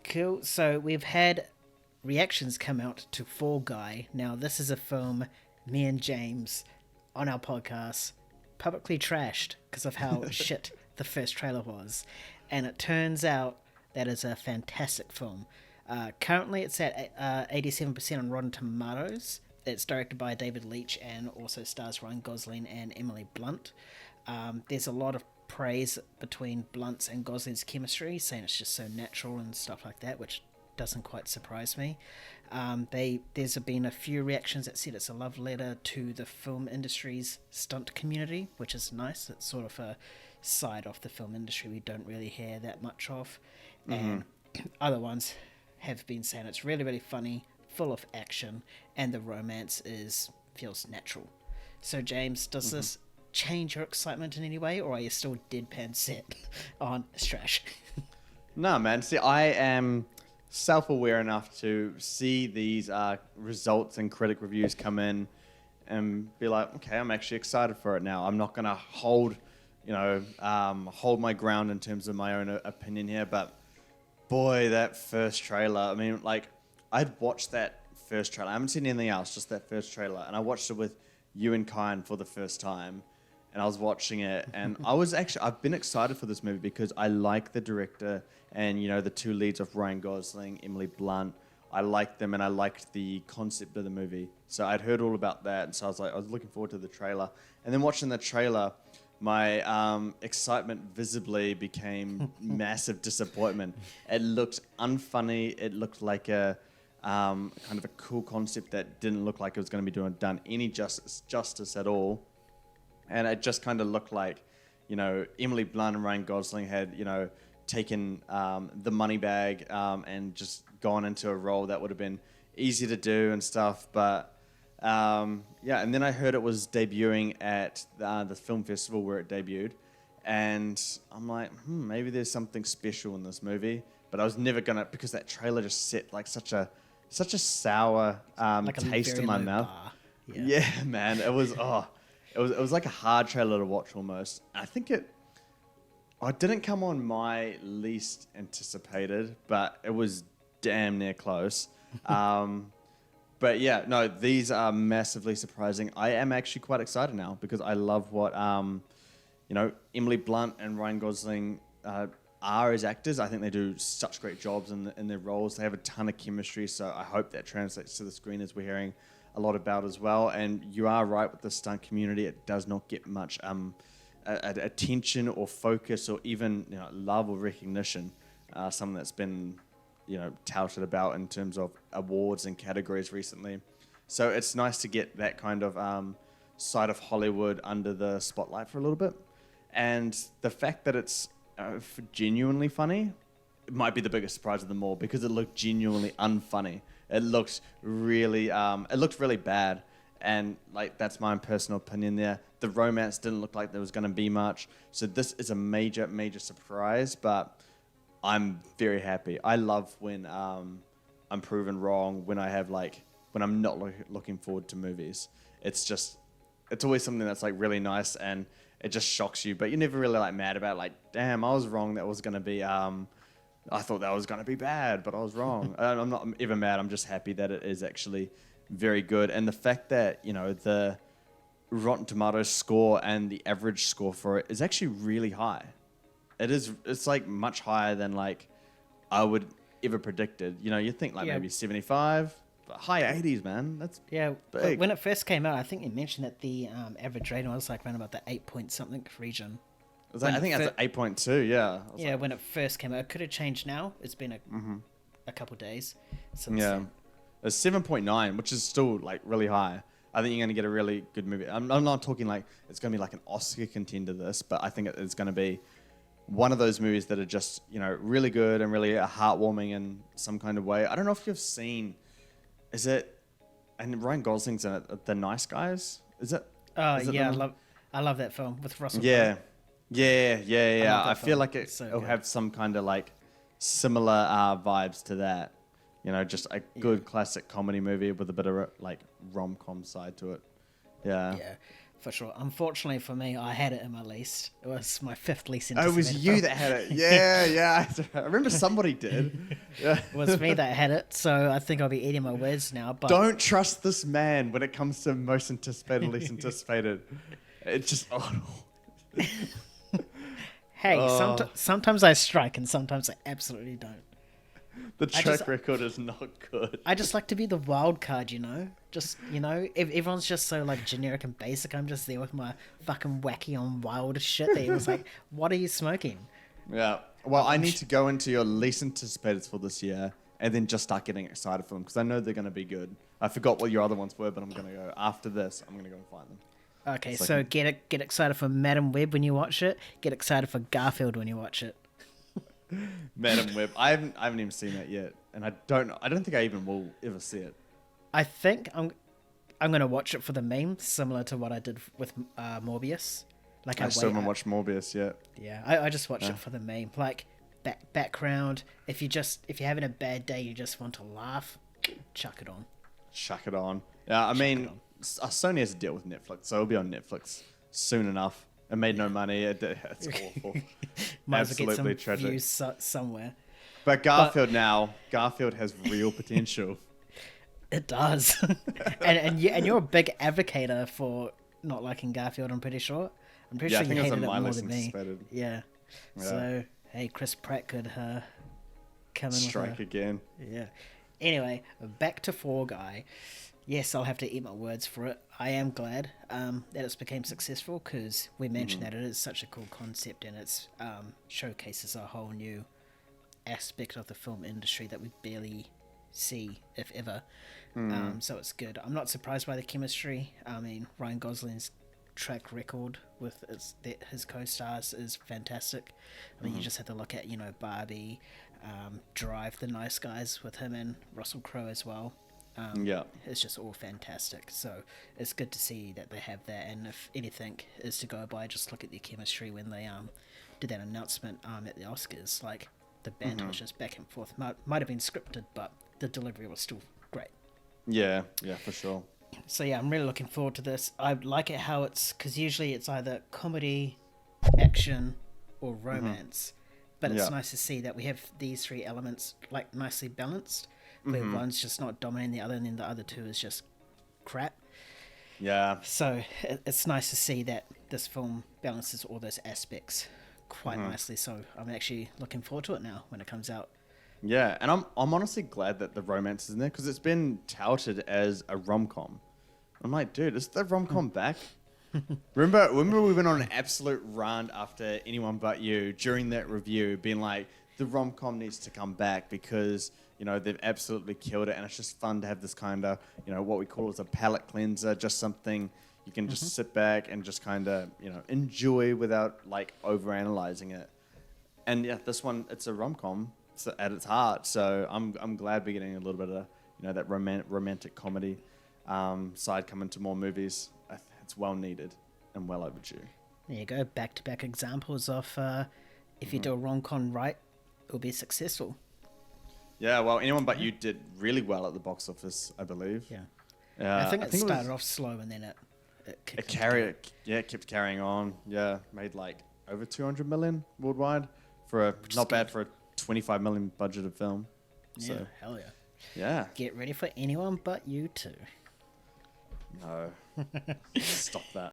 Cool. So we've had reactions come out to Fall Guy. Now, this is a film me and James on our podcast publicly trashed because of how shit the first trailer was. And it turns out that is a fantastic film. Currently, it's at 87% on Rotten Tomatoes. It's directed by David Leitch and also stars Ryan Gosling and Emily Blunt. There's a lot of praise between Blunt's and Gosling's chemistry, saying it's just so natural and stuff like that, which doesn't quite surprise me. There's been a few reactions that said it's a love letter to the film industry's stunt community, which is nice. It's sort of a side of the film industry we don't really hear that much of. And other ones have been saying it's really, really funny, full of action, and the romance feels natural. So, James, does this change your excitement in any way, or are you still deadpan set on it's trash? No, man. See, I am self-aware enough to see these results and critic reviews come in and be like, okay, I'm actually excited for it now. I'm not going to hold my ground in terms of my own opinion here, but boy, that first trailer, I mean, like, I'd watched that first trailer. I haven't seen anything else, just that first trailer, and I watched it with you and Kyan for the first time, and I was watching it, and I've been excited for this movie because I like the director and, the two leads of Ryan Gosling, Emily Blunt. I liked them, and I liked the concept of the movie. So I'd heard all about that, and so I was looking forward to the trailer. And then watching the trailer, my excitement visibly became massive disappointment. It looked unfunny. It looked like a kind of a cool concept that didn't look like it was going to be done any justice at all. And it just kind of looked like, Emily Blunt and Ryan Gosling had, taken the money bag and just gone into a role that would have been easy to do and stuff. But and then I heard it was debuting at the film festival where it debuted. And I'm like, maybe there's something special in this movie. But I was never going to, because that trailer just set like such a sour like taste in my mouth. Yeah, man. It was, It was like a hard trailer to watch almost. I think it didn't come on my least anticipated, but it was damn near close. But yeah, no, these are massively surprising. I am actually quite excited now because I love what Emily Blunt and Ryan Gosling are as actors. I think they do such great jobs in their roles. They have a ton of chemistry, so I hope that translates to the screen as we're hearing a lot about as well. And you are right with the stunt community. It does not get much attention or focus or even love or recognition. Something that's been touted about in terms of awards and categories recently. So it's nice to get that kind of side of Hollywood under the spotlight for a little bit. And the fact that it's genuinely funny, it might be the biggest surprise of them all because it looked genuinely unfunny. It looked really bad, and like that's my personal opinion there. The romance didn't look like there was going to be much, so this is a major surprise. But I'm very happy. I love when I'm proven wrong. When I'm not looking forward to movies. It's always something that's like really nice, and it just shocks you. But you're never really like mad about it, like, damn, I was wrong. That was going to be I thought that was going to be bad, but I was wrong. I'm not even mad. I'm just happy that it is actually very good. And the fact that, the Rotten Tomatoes score and the average score for it is actually really high. It's like much higher than like I would ever predicted. You think like maybe 75, but high 80s, man. That's big. When it first came out, I think you mentioned that the average rating was like around about the 8 point something region. I think that's 8.2, yeah. Yeah, when it first came out. It could have changed now. It's been a couple of days since then. It's 7.9, which is still like really high. I think you're going to get a really good movie. I'm not talking like it's going to be like an Oscar contender this, but I think it's going to be one of those movies that are just, really good and really heartwarming in some kind of way. I don't know if you've seen, and Ryan Gosling's in it, The Nice Guys? Is it? Oh, yeah, I love that film with Russell Crowe. Yeah. I feel film. like it'll have some kind of like similar vibes to that. Just a good classic comedy movie with a bit of like rom-com side to it. Yeah. For sure. Unfortunately for me, I had it in my least. It was my fifth least Oh, it was anticipated you film. that had it. Yeah, yeah. I remember somebody did. Yeah. It was me that had it, so I think I'll be eating my words now. But Don't trust this man when it comes to most anticipated, least anticipated. It's just, hey, Oh. sometimes I strike and sometimes I absolutely don't. The track record is not good. I just like to be the wild card, you know? Just, you know, if everyone's just so, like, generic and basic, I'm just there with my fucking wacky on wild shit that it was like, what are you smoking? Yeah. Well, I need to go into your least anticipated for this year and then just start getting excited for them because I know they're going to be good. I forgot what your other ones were, but I'm going to go after this. I'm going to go and find them. Okay, so get get excited for Madam Web when you watch it. Get excited for Garfield when you watch it. Madam Web. I haven't even seen that yet, and I don't think I even will ever see it. I think I'm gonna watch it for the meme, similar to what I did with Morbius. Like I still haven't watched Morbius yet. Yeah, I just watched it for the meme. Like background. If you're having a bad day, you just want to laugh, chuck it on. Chuck it on. Yeah, I mean, Sony has a deal with Netflix, so it'll be on Netflix soon enough. It made no money. It's awful. Might as well get some Absolutely tragic. views somewhere. But Garfield has real potential. It does. and you're a big advocate for not liking Garfield, I'm pretty sure. I'm pretty sure you hated it more than me. Yeah. So, hey, Chris Pratt could come in Strike again. Yeah. Anyway, back to Fall Guy. Yes, I'll have to eat my words for it. I am glad that it's became successful because we mentioned that it is such a cool concept and it showcases a whole new aspect of the film industry that we barely see, if ever. So it's good. I'm not surprised by the chemistry. I mean, Ryan Gosling's track record with his co-stars is fantastic. I mean, you just have to look at, Barbie, Drive, The Nice Guys with him and Russell Crowe as well. It's just all fantastic. So it's good to see that they have that. And if anything is to go by, just look at their chemistry when they did that announcement at the Oscars. Like the banter was just back and forth. Might have been scripted, but the delivery was still great. Yeah, for sure. So yeah, I'm really looking forward to this. I like it how because usually it's either comedy, action, or romance. But it's nice to see that we have these three elements like nicely balanced. Where one's just not dominating the other, and then the other two is just crap. Yeah. So it's nice to see that this film balances all those aspects quite nicely. So I'm actually looking forward to it now when it comes out. Yeah, and I'm honestly glad that the romance is in there because it's been touted as a rom-com. I'm like, dude, is the rom-com back? Remember we went on an absolute rant after Anyone But You during that review, being like, the rom-com needs to come back because they've absolutely killed it, and it's just fun to have this kind of what we call as a palate cleanser, just something you can just sit back and just kind of enjoy without like overanalyzing it. And yeah, this one, it's a rom-com at its heart, so I'm glad we're getting a little bit of that romantic comedy side coming to more movies. It's well needed and well overdue. There you go, back-to-back examples of if you do a rom-com right, it'll be successful. Yeah, well, Anyone But You did really well at the box office, I believe. Yeah. I think it started off slow and then it kept carrying on. Yeah, made like over 200 million worldwide for not bad for a 25 million budgeted film. So, yeah, hell yeah. Yeah. Get ready for Anyone But You too. No. Stop that.